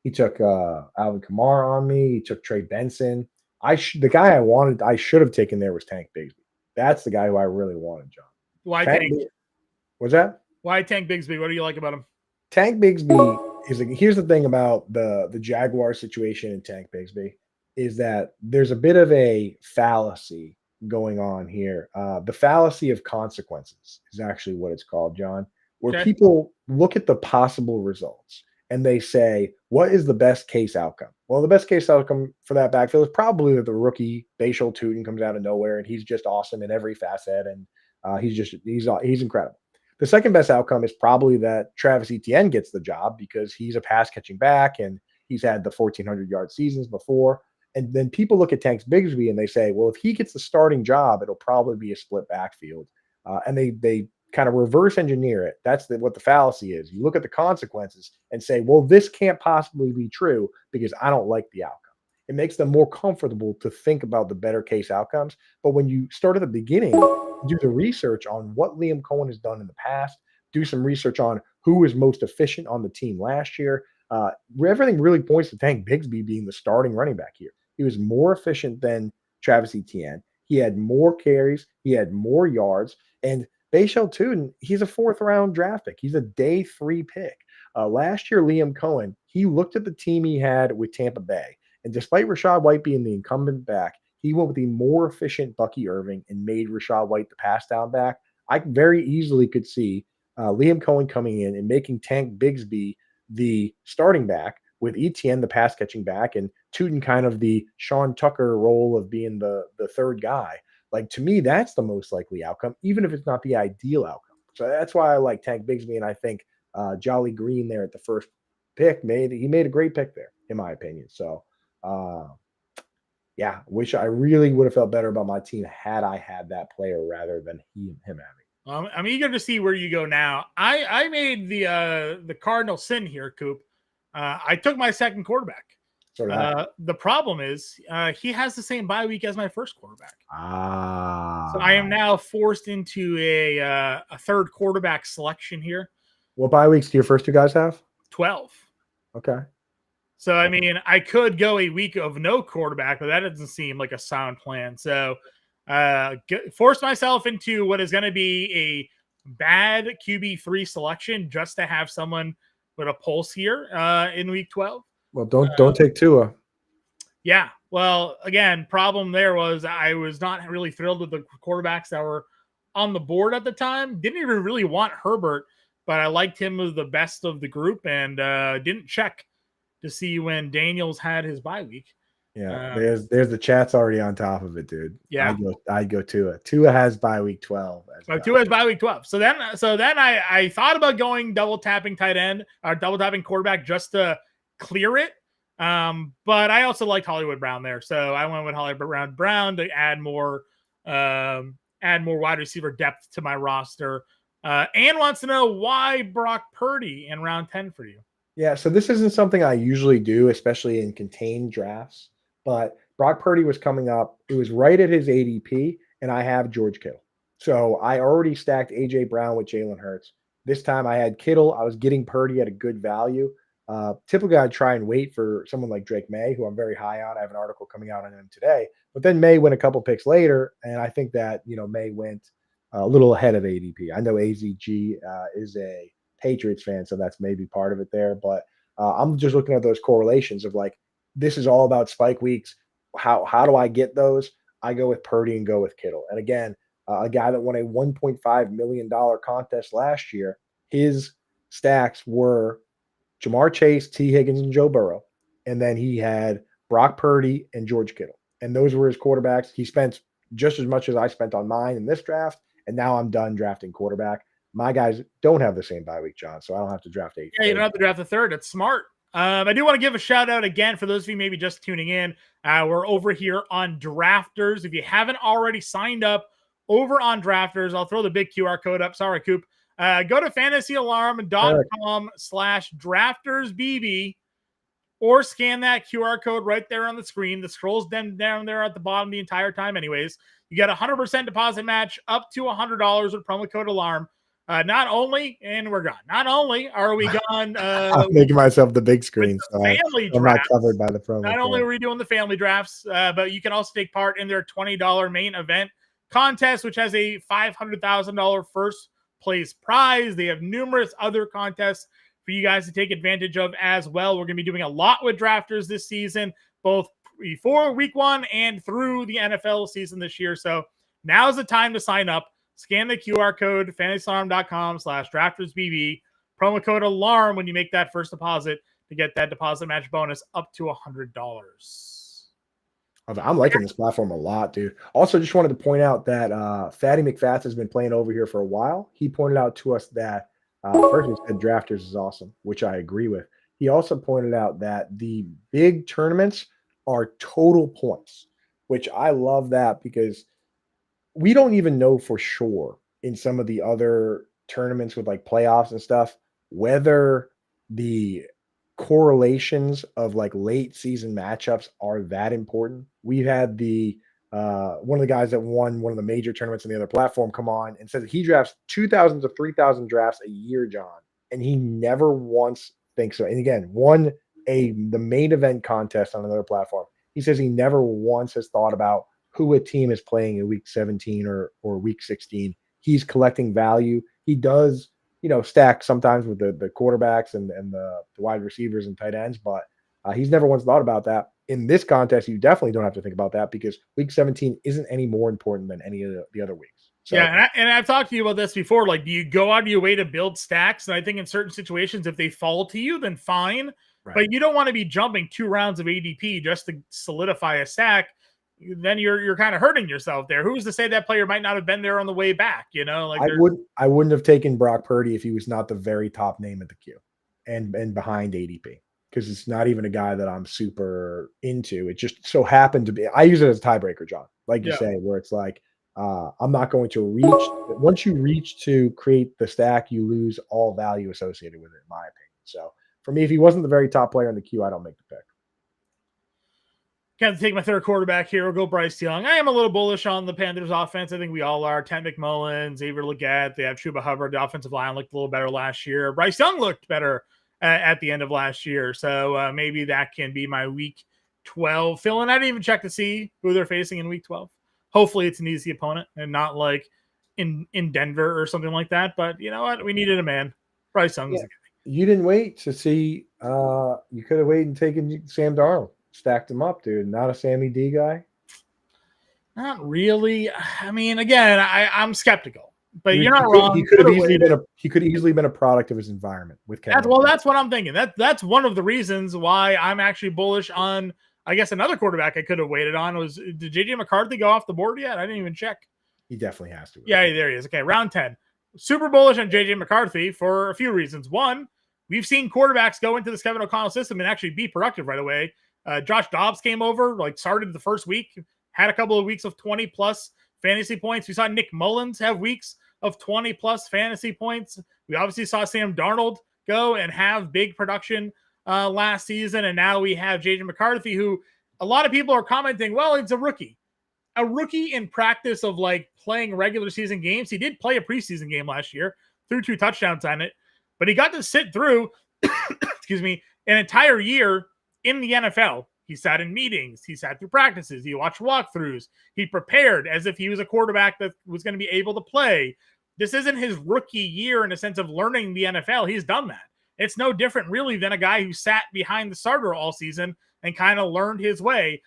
he took Alvin Kamara on me. He took Trey Benson. The guy I wanted, I should have taken there was Tank Bigsby. That's the guy who I really wanted, John. Why Tank? Was that? Why Tank Bigsby? What do you like about him? Tank Bigsby is here's the thing about the Jaguar situation in Tank Bigsby is that there's a bit of a fallacy going on here. The fallacy of consequences is actually what it's called, John, where people look at the possible results and they say, what is the best case outcome? Well, the best case outcome for that backfield is probably that the rookie Bashal Tootin comes out of nowhere and he's just awesome in every facet and he's incredible. The second best outcome is probably that Travis Etienne gets the job because he's a pass catching back and he's had the 1,400-yard seasons before. And then people look at Tank Bigsby and they say, well, if he gets the starting job, it'll probably be a split backfield. And they kind of reverse engineer it. That's what the fallacy is. You look at the consequences and say, well, this can't possibly be true because I don't like the outcome. It makes them more comfortable to think about the better case outcomes. But when you start at the beginning, do the research on what Liam Cohen has done in the past, do some research on who was most efficient on the team last year. Everything really points to Tank Bigsby being the starting running back here. He was more efficient than Travis Etienne. He had more carries. He had more yards. And Bashal Tootin, he's a 4th-round draft pick. He's a day 3 pick. Last year, Liam Cohen, he looked at the team he had with Tampa Bay. And despite Rachaad White being the incumbent back, he went with the more efficient Bucky Irving and made Rachaad White the pass down back. I very easily could see Liam Cohen coming in and making Tank Bigsby the starting back with Etienne the pass catching back and Tootin kind of the Sean Tucker role of being the third guy. Like, to me, that's the most likely outcome, even if it's not the ideal outcome. So that's why I like Tank Bigsby, and I think Jolly Green there at the first pick made a great pick there, in my opinion. So yeah, I really would have felt better about my team had I had that player rather than him having. I'm eager to see where you go now. I made the cardinal sin here, Coop. I took my second quarterback. The problem is he has the same bye week as my first quarterback. So I am now forced into a third quarterback selection here. What bye weeks do your first two guys have? 12. Okay. So, I mean, I could go a week of no quarterback, but that doesn't seem like a sound plan. So, force myself into what is going to be a bad QB3 selection just to have someone with a pulse here in week 12. Well, don't take Tua. Yeah. Well, again, problem there was I was not really thrilled with the quarterbacks that were on the board at the time. Didn't even really want Herbert, but I liked him as the best of the group and didn't check to see when Daniels had his bye week. Yeah, there's the chat's already on top of it, dude. Yeah, I'd go Tua. Tua has bye week 12. Tua has bye week 12. So then I thought about going double tapping tight end or double tapping quarterback just to clear it. But I also liked Hollywood Brown there, so I went with Hollywood Brown to add more wide receiver depth to my roster. Ann wants to know why Brock Purdy in round 10 for you. Yeah, so this isn't something I usually do, especially in contained drafts. But Brock Purdy was coming up. It was right at his ADP, and I have George Kittle. So I already stacked A.J. Brown with Jalen Hurts. This time I had Kittle. I was getting Purdy at a good value. Typically, I'd try and wait for someone like Drake May, who I'm very high on. I have an article coming out on him today. But then May went a couple picks later, and I think that May went a little ahead of ADP. I know AZG is a Patriots fan, so that's maybe part of it there. But I'm just looking at those correlations of like, this is all about spike weeks. How do I get those? I go with Purdy and go with Kittle. And again, a guy that won a $1.5 million contest last year, his stacks were Jamar Chase, T. Higgins, and Joe Burrow. And then he had Brock Purdy and George Kittle. And those were his quarterbacks. He spent just as much as I spent on mine in this draft. And now I'm done drafting quarterback. My guys don't have the same bye week, John, so I don't have to draft 8. Yeah, you don't have to draft the third. It's smart. I do want to give a shout out again for those of you maybe just tuning in. We're over here on Drafters. If you haven't already signed up over on Drafters, I'll throw the big QR code up. Sorry, Coop. Go to fantasyalarm.com/draftersbb. or scan that QR code right there on the screen. The scrolls down there at the bottom the entire time anyways. You get 100% deposit match up to $100 with promo code ALARM. Not only are we gone I'm making myself the big screen, so I'm not covered by the promo Not code. only are we doing the family drafts, but you can also take part in their $20 main event contest, which has a $500,000 first place prize. They have numerous other contests for you guys to take advantage of as well. We're going to be doing a lot with drafters this season, both before week 1 and through the NFL season this year. So now's the time to sign up. Scan the QR code, fantasyalarm.com/draftersbb, promo code ALARM when you make that first deposit to get that deposit match bonus up to $100. I'm liking this platform a lot, dude. Also, just wanted to point out that Fatty McFats has been playing over here for a while. He pointed out to us that first he said Drafters is awesome, which I agree with. He also pointed out that the big tournaments are total points, which I love that because we don't even know for sure in some of the other tournaments with like playoffs and stuff whether the correlations of like late season matchups are that important. We've had the one of the guys that won one of the major tournaments in the other platform come on and says he drafts 2,000 to 3,000 drafts a year, John, and he never once thinks so. And again, won the main event contest on another platform. He says he never once has thought about who a team is playing in week 17 or week 16. He's collecting value. He does, stack sometimes with the quarterbacks and the wide receivers and tight ends, but he's never once thought about that. In this contest, you definitely don't have to think about that because week 17 isn't any more important than any of the other weeks. So, yeah, and I've talked to you about this before. Like, do you go out of your way to build stacks? And I think in certain situations, if they fall to you, then fine. Right. But you don't want to be jumping 2 rounds of ADP just to solidify a stack. Then you're kind of hurting yourself there. Who's to say that player might not have been there on the way back? Like I wouldn't have taken Brock Purdy if he was not the very top name at the queue and behind ADP, because it's not even a guy that I'm super into. It just so happened to be. I use it as a tiebreaker, John, like you say, where it's like I'm not going to reach. Once you reach to create the stack, you lose all value associated with it, in my opinion. So for me, if he wasn't the very top player in the queue, I don't make the pick. Got to take my third quarterback here. We'll go Bryce Young. I am a little bullish on the Panthers offense. I think we all are. Ted McMullen, Xavier Legette. They have Chuba Hubbard. The offensive line looked a little better last year. Bryce Young looked better at the end of last year. So maybe that can be my week 12 fill. And I didn't even check to see who they're facing in week 12. Hopefully it's an easy opponent and not like in Denver or something like that. But you know what? We needed a man. Bryce Young was the guy. You didn't wait to see. You could have waited and taken Sam Darnold. Stacked him up, dude. Not a Sammy D guy. Not really. I mean, again, I'm skeptical, but you're not wrong. He could have easily been a product of his environment with Kevin. That's what I'm thinking. That's one of the reasons why I'm actually bullish on. I guess another quarterback I could have waited on was, did JJ McCarthy go off the board yet? I didn't even check. He definitely has to. Yeah, there he is. Okay, round 10. Super bullish on JJ McCarthy for a few reasons. One, we've seen quarterbacks go into this Kevin O'Connell system and actually be productive right away. Josh Dobbs came over, started the first week, had a couple of weeks of 20-plus fantasy points. We saw Nick Mullins have weeks of 20-plus fantasy points. We obviously saw Sam Darnold go and have big production last season, and now we have JJ McCarthy, who a lot of people are commenting, well, it's a rookie. A rookie in practice of playing regular season games. He did play a preseason game last year, threw 2 touchdowns on it, but he got to sit through, excuse me, an entire year in the NFL. He sat in meetings. He sat through practices. He watched walkthroughs. He prepared as if he was a quarterback that was going to be able to play. This isn't his rookie year in a sense of learning the NFL. He's done that. It's no different really than a guy who sat behind the starter all season and kind of learned his way.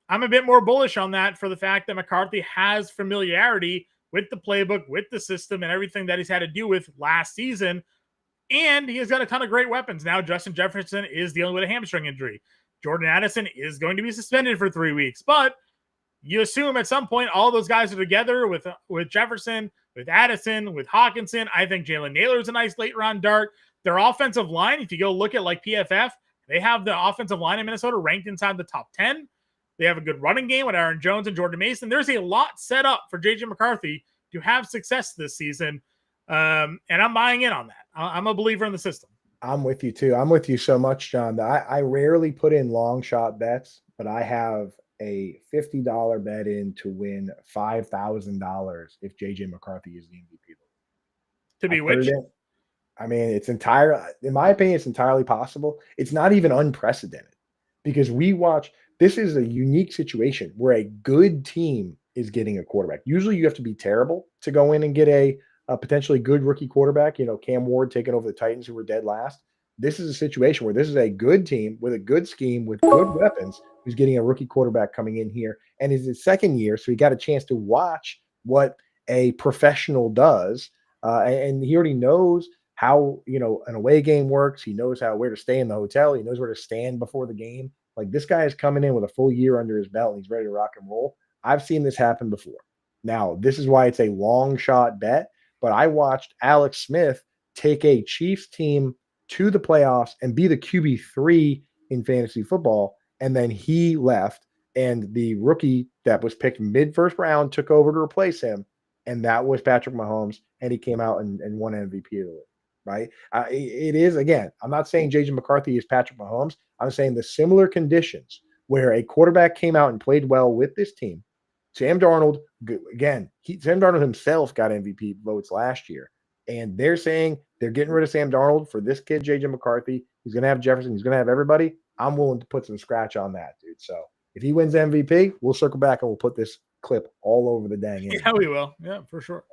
I'm a bit more bullish on that for the fact that McCarthy has familiarity with the playbook, with the system, and everything that he's had to do with last season. And he has got a ton of great weapons. Now Justin Jefferson is dealing with a hamstring injury. Jordan Addison is going to be suspended for 3 weeks. But you assume at some point all those guys are together with Jefferson, with Addison, with Hawkinson. I think Jalen Naylor is a nice late-round dart. Their offensive line, if you go look at PFF, they have the offensive line in Minnesota ranked inside the top 10. They have a good running game with Aaron Jones and Jordan Mason. There's a lot set up for JJ McCarthy to have success this season. And I'm buying in on that. I'm a believer in the system. I'm with you too. I'm with you so much, John, that I rarely put in long shot bets, but I have a $50 bet in to win $5,000 if JJ McCarthy is the MVP. To I be put it which? in. I mean, in my opinion, it's entirely possible. It's not even unprecedented because this is a unique situation where a good team is getting a quarterback. Usually you have to be terrible to go in and get a potentially good rookie quarterback. Cam Ward taking over the Titans who were dead last. This is a situation where this is a good team with a good scheme with good weapons who's getting a rookie quarterback coming in here and is his second year. So he got a chance to watch what a professional does. And he already knows how an away game works. He knows where to stay in the hotel. He knows where to stand before the game. Like this guy is coming in with a full year under his belt and he's ready to rock and roll. I've seen this happen before. Now, this is why it's a long shot bet, but I watched Alex Smith take a Chiefs team to the playoffs and be the QB3 in fantasy football. And then he left, and the rookie that was picked mid first round took over to replace him. And that was Patrick Mahomes. And he came out and won MVP of the league. Right. It is, again, I'm not saying JJ McCarthy is Patrick Mahomes. I'm saying the similar conditions where a quarterback came out and played well with this team. Sam Darnold, again, Sam Darnold himself got MVP votes last year. And they're saying they're getting rid of Sam Darnold for this kid, JJ McCarthy. He's going to have Jefferson. He's going to have everybody. I'm willing to put some scratch on that, dude. So if he wins MVP, we'll circle back and we'll put this clip all over the dang internet. Yeah, we will. Yeah, for sure.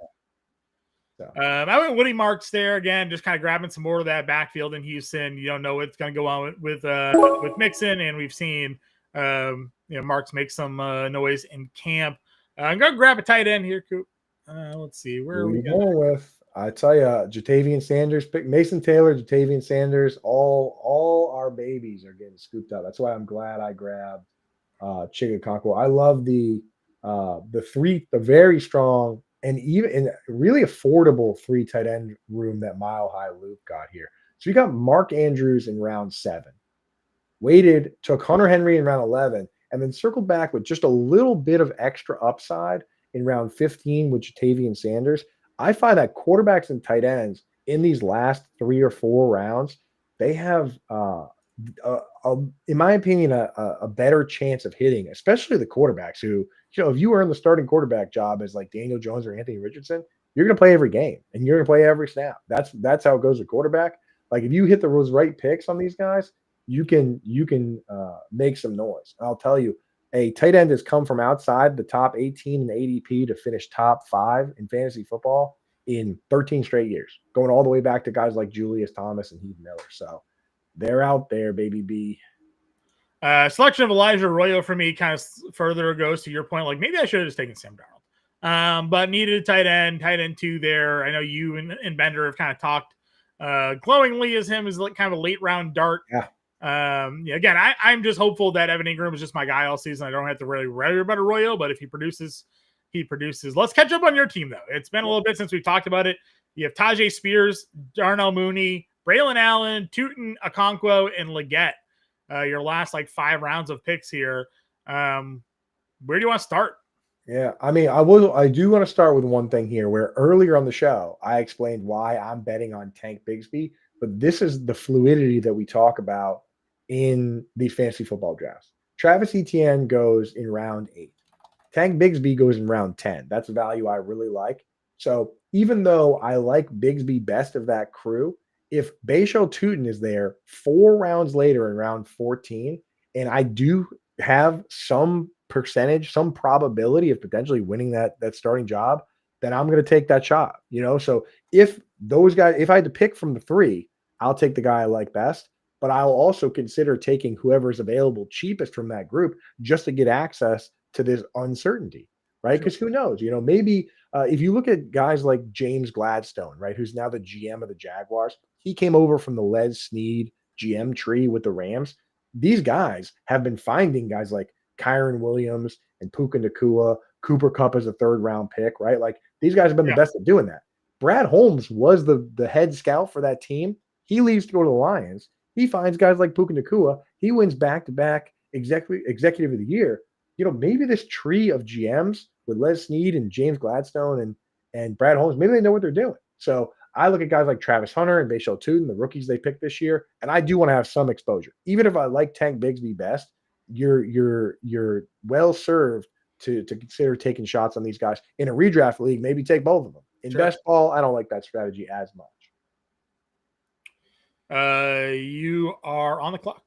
So. I went Woody Marks there again, just kind of grabbing some more of that backfield in Houston. You don't know what's going to go on with Mixon, and we've seen Marks make some noise in camp. I'm going to grab a tight end here, Coop. Let's see, where are we going with? I tell you, Jatavian Sanders, pick Mason Taylor, Jatavian Sanders, all our babies are getting scooped up. That's why I'm glad I grabbed Chigakonkwo. I love the very strong and even really affordable 3 tight end room that Mile High Luke got here. So you got Mark Andrews in round 7, took Hunter Henry in round 11, and then circled back with just a little bit of extra upside in round 15 with Jatavian Sanders. I find that quarterbacks and tight ends in these last 3 or 4 rounds, they have, in my opinion, a better chance of hitting, especially the quarterbacks who, if you earn the starting quarterback job as like Daniel Jones or Anthony Richardson, you're going to play every game and you're going to play every snap. That's how it goes with quarterback. Like if you hit those right picks on these guys, you can make some noise. And I'll tell you, a tight end has come from outside the top 18 in ADP to finish top 5 in fantasy football in 13 straight years, going all the way back to guys like Julius Thomas and Heath Miller. So they're out there, baby B. Selection of Elijah Arroyo for me kind of further goes to your point. Like maybe I should have just taken Sam Darnold, but needed a tight end 2 there. I know you and Bender have kind of talked glowingly as him as like kind of a late round dart. Yeah. Again, I'm just hopeful that Evan Ingram is just my guy all season. I don't have to really worry about Arroyo, but if he produces, he produces. Let's catch up on your team though. It's been a little bit since we've talked about it. You have Tajay Spears, Darnell Mooney, Braylon Allen, Tootin, Okonkwo, and Leggett. Your last like 5 rounds of picks here. Where do you want to start? Yeah, I mean, I do want to start with one thing here where earlier on the show, I explained why I'm betting on Tank Bigsby, but this is the fluidity that we talk about in these fantasy football drafts. Travis Etienne goes in round 8. Tank Bigsby goes in round 10. That's a value I really like. So even though I like Bigsby best of that crew, if Bashal Tootin is there 4 rounds later in round 14, and I do have some percentage, some probability of potentially winning that starting job, then I'm going to take that shot, So if those guys, if I had to pick from the 3, I'll take the guy I like best, but I'll also consider taking whoever's available cheapest from that group just to get access to this uncertainty, right? Because who knows, maybe if you look at guys like James Gladstone, right, who's now the GM of the Jaguars, he came over from the Les Snead GM tree with the Rams. These guys have been finding guys like Kyron Williams and Puka Nacua, Cooper Kupp as a 3rd round pick, right? Like these guys have been the best at doing that. Brad Holmes was the head scout for that team. He leaves to go to the Lions. He finds guys like Puka Nacua. He wins back-to-back executive of the year. Maybe this tree of GMs with Les Snead and James Gladstone and Brad Holmes, maybe they know what they're doing. So I look at guys like Travis Hunter and Bashal Tootin, the rookies they picked this year, and I do want to have some exposure. Even if I like Tank Bigsby best, you're well served to consider taking shots on these guys. In a redraft league, maybe take both of them. In best ball, I don't like that strategy as much. You are on the clock.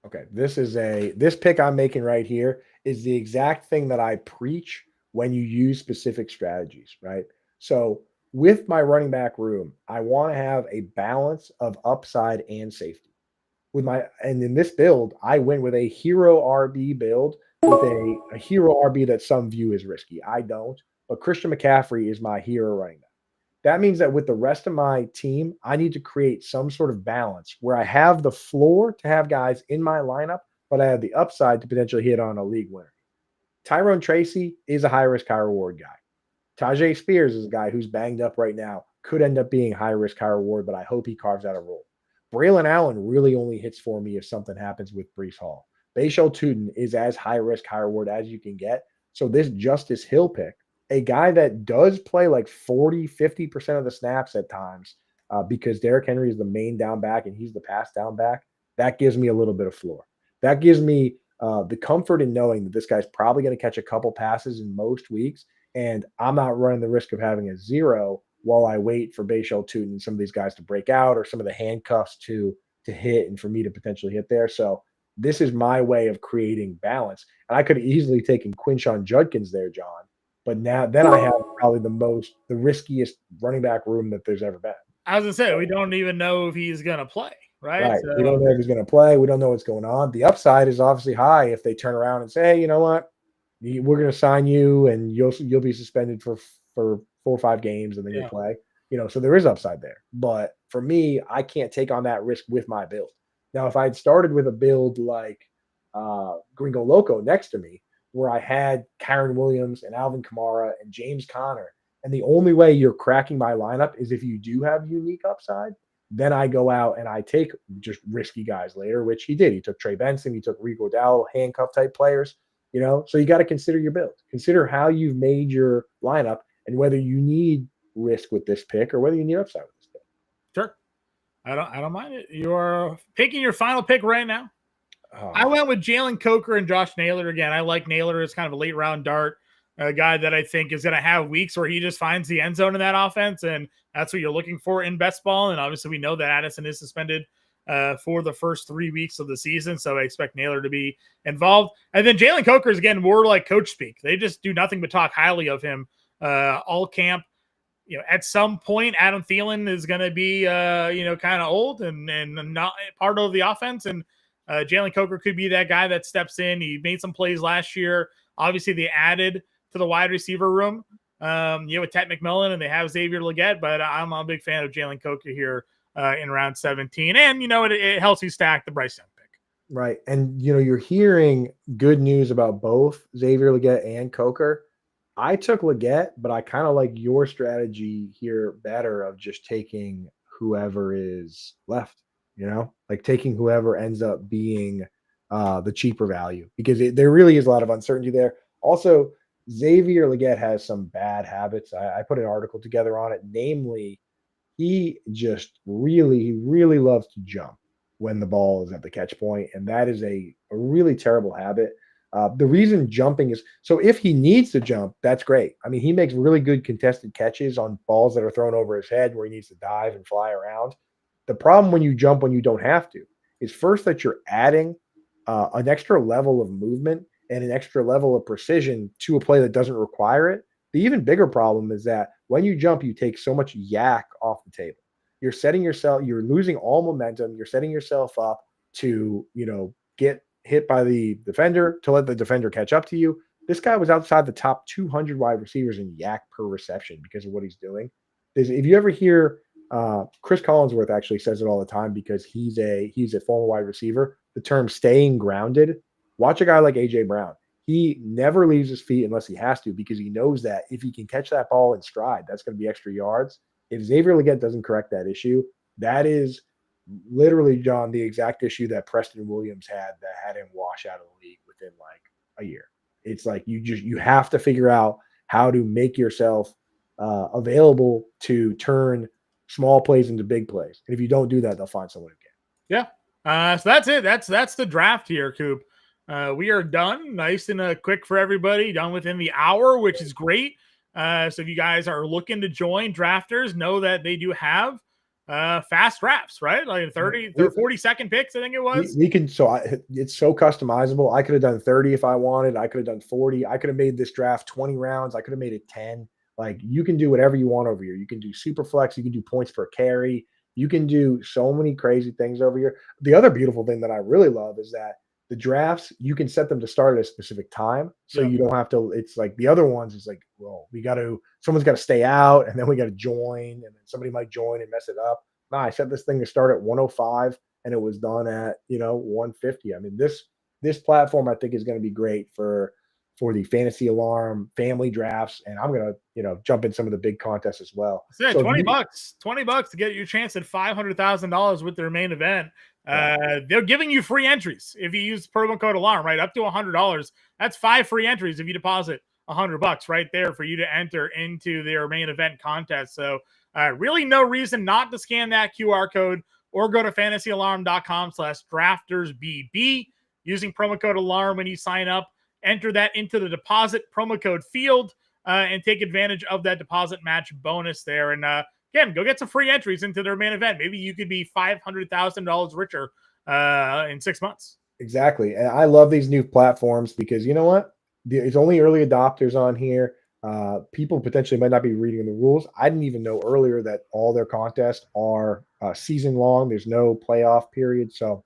Okay, this pick I'm making right here is the exact thing that I preach when you use specific strategies, right? So with my running back room, I want to have a balance of upside and safety. And in this build, I went with a hero RB build with a hero RB that some view as risky. I don't, but Christian McCaffrey is my hero running back. That means that with the rest of my team, I need to create some sort of balance where I have the floor to have guys in my lineup, but I have the upside to potentially hit on a league winner. Tyrone Tracy is a high risk, high reward guy. Tajay Spears is a guy who's banged up right now, could end up being high risk, high reward, but I hope he carves out a role. Braylon Allen really only hits for me if something happens with Breece Hall. Bashal Tootin is as high risk, high reward as you can get. So this Justice Hill pick, a guy that does play like 40, 50% of the snaps at times because Derrick Henry is the main down back and he's the pass down back, that gives me a little bit of floor. That gives me the comfort in knowing that this guy's probably going to catch a couple passes in most weeks, and I'm not running the risk of having a zero while I wait for Bashal Tootin and some of these guys to break out or some of the handcuffs to hit and for me to potentially hit there. So this is my way of creating balance. And I could have easily taken Quinshon Judkins there, John. But then I have probably the riskiest running back room that there's ever been. I was gonna say, we don't even know if he's gonna play, right? Right. So, we don't know if he's gonna play. We don't know what's going on. The upside is obviously high if they turn around and say, hey, you know what? We're gonna sign you and you'll be suspended for 4 or 5 games and then you'll play. So there is upside there. But for me, I can't take on that risk with my build. Now, if I had started with a build like Gringo Loco next to me, where I had Kyren Williams and Alvin Kamara and James Conner, and the only way you're cracking my lineup is if you do have unique upside, then I go out and I take just risky guys later, which he did. He took Trey Benson, he took Rico Dowdle, handcuff type players, so you got to consider your build. Consider how you've made your lineup and whether you need risk with this pick or whether you need upside with this pick. Sure. I don't mind it. You're picking your final pick right now. Oh. I went with Jalen Coker and Josh Naylor again. I like Naylor as kind of a late round dart, a guy that I think is going to have weeks where he just finds the end zone in that offense, and that's what you're looking for in best ball. And obviously we know that Addison is suspended for the first 3 weeks of the season, so I expect Naylor to be involved. And then Jalen Coker is, again, more like coach speak. They just do nothing but talk highly of him all camp. At some point, Adam Thielen is going to be, kind of old and not part of the offense. And Jalen Coker could be that guy that steps in. He made some plays last year. Obviously, they added to the wide receiver room, with Ted McMillan, and they have Xavier Legette. But I'm a big fan of Jalen Coker here in round 17. And, it helps you stack the Bryce Young pick. Right. And, you're hearing good news about both Xavier Legette and Coker. I took Legette, but I kind of like your strategy here better of just taking whoever is left, like taking whoever ends up being the cheaper value, because there really is a lot of uncertainty there. Also, Xavier Legette has some bad habits. I put an article together on it. Namely, he just really loves to jump when the ball is at the catch point, and that is a really terrible habit. The reason jumping is so if he needs to jump, that's great. I mean, he makes really good contested catches on balls that are thrown over his head where he needs to dive and fly around. The problem when you jump when you don't have to is first that you're adding an extra level of movement and an extra level of precision to a play that doesn't require it. The even bigger problem is that when you jump, you take so much yak off the table. You're losing all momentum. You're setting yourself up to, get hit by the defender, to let the defender catch up to you. This guy was outside the top 200 wide receivers in yak per reception because of what he's doing. If you ever hear Chris Collinsworth actually says it all the time because he's a former wide receiver, the term staying grounded. Watch a guy like A.J. Brown. He never leaves his feet unless he has to, because he knows that if he can catch that ball in stride, that's going to be extra yards. If Xavier Legette doesn't correct that issue, that is literally, John, the exact issue that Preston Williams had that had him wash out of the league within like a year. It's like you have to figure out how to make yourself available to turn small plays into big plays. And if you don't do that, they'll find someone who can. Yeah. So that's it. That's the draft here, Coop. We are done. Nice and quick for everybody. Done within the hour, which is great. So if you guys are looking to join drafters, know that they do have fast drafts, right? Like 30 or 40-second picks, I think it was. We can, it's so customizable. I could have done 30 if I wanted. I could have done 40. I could have made this draft 20 rounds. I could have made it 10. Like, you can do whatever you want over here. You can do super flex. You can do points per carry. You can do so many crazy things over here. The other beautiful thing that I really love is that the drafts, you can set them to start at a specific time. So you don't have to, it's like the other ones is like, well, someone's got to stay out and then we got to join and then somebody might join and mess it up. No, I set this thing to start at 105 and it was done at, 150. I mean, this platform I think is going to be great for the Fantasy Alarm family drafts. And I'm going to, jump in some of the big contests as well. So $20 to get your chance at $500,000 with their main event. They're giving you free entries if you use promo code alarm, right? Up to $100. That's 5 free entries if you deposit $100 right there for you to enter into their main event contest. So really no reason not to scan that QR code or go to fantasyalarm.com/draftersbb using promo code alarm when you sign up. Enter that into the deposit promo code field and take advantage of that deposit match bonus there. And again, go get some free entries into their main event. Maybe you could be $500,000 richer in 6 months. Exactly. And I love these new platforms because you know what? There's only early adopters on here. People potentially might not be reading the rules. I didn't even know earlier that all their contests are season long. There's no playoff period. So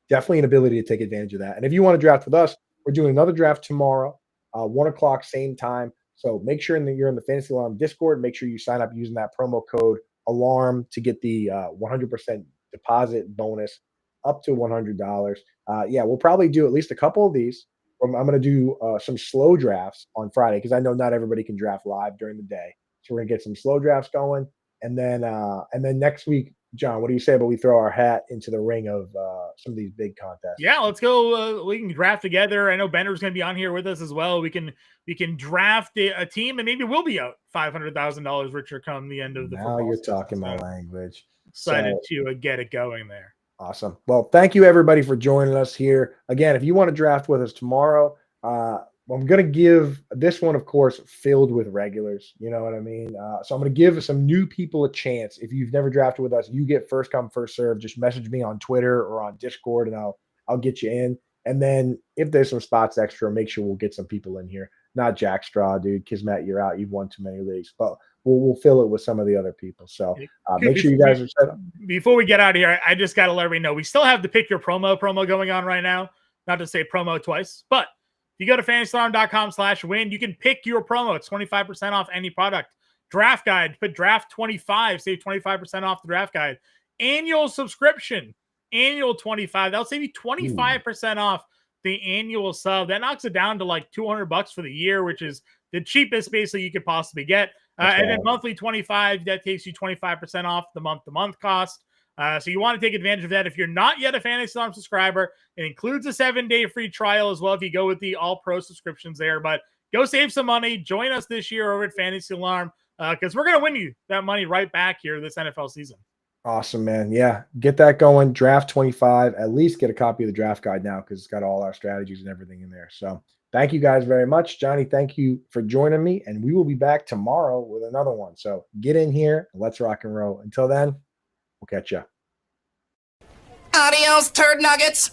definitely an ability to take advantage of that. And if you want to draft with us, we're doing another draft tomorrow, 1 o'clock, same time. So make sure that you're in the Fantasy Alarm Discord. Make sure you sign up using that promo code ALARM to get the 100% deposit bonus up to $100. We'll probably do at least a couple of these. I'm going to do some slow drafts on Friday because I know not everybody can draft live during the day. So we're going to get some slow drafts going. And then next week, John, what do you say about we throw our hat into the ring of some of these big contests? Yeah, let's go. We can draft together. I know Bender's going to be on here with us as well. We can draft a team, and maybe we'll be out $500,000 richer come the end of the football season. Now you're season. talking my language. Excited to get it going there. Awesome. Well, thank you everybody for joining us here. Again, if you want to draft with us tomorrow, I'm going to give this one, of course, filled with regulars. You know what I mean? So I'm going to give some new people a chance. If you've never drafted with us, you get first come, first serve. Just message me on Twitter or on Discord, and I'll get you in. And then if there's some spots extra, make sure we'll get some people in here. Not Jack Straw, dude. Kismet, you're out. You've won too many leagues. But we'll fill it with some of the other people. So make sure you guys are set up. Before we get out of here, I just got to let everybody know we still have the Pick Your promo going on right now. Not to say promo twice, but if you go to fantasyalarm.com/win, you can pick your promo. It's 25% off any product. Draft guide, put draft 25, save 25% off the draft guide. Annual subscription, annual 25. That'll save you 25% off the annual sub. That knocks it down to like $200 for the year, which is the cheapest basically you could possibly get. And then monthly 25, that takes you 25% off the month-to-month cost. So you want to take advantage of that. If you're not yet a Fantasy Alarm subscriber, it includes a 7-day free trial as well if you go with the all-pro subscriptions there. But go save some money. Join us this year over at Fantasy Alarm because we're going to win you that money right back here this NFL season. Awesome, man. Yeah, get that going. Draft 25. At least get a copy of the draft guide now because it's got all our strategies and everything in there. So thank you guys very much. Johnny, thank you for joining me. And we will be back tomorrow with another one. So get in here and let's rock and roll. Until then, we'll catch you. Adios, turd nuggets.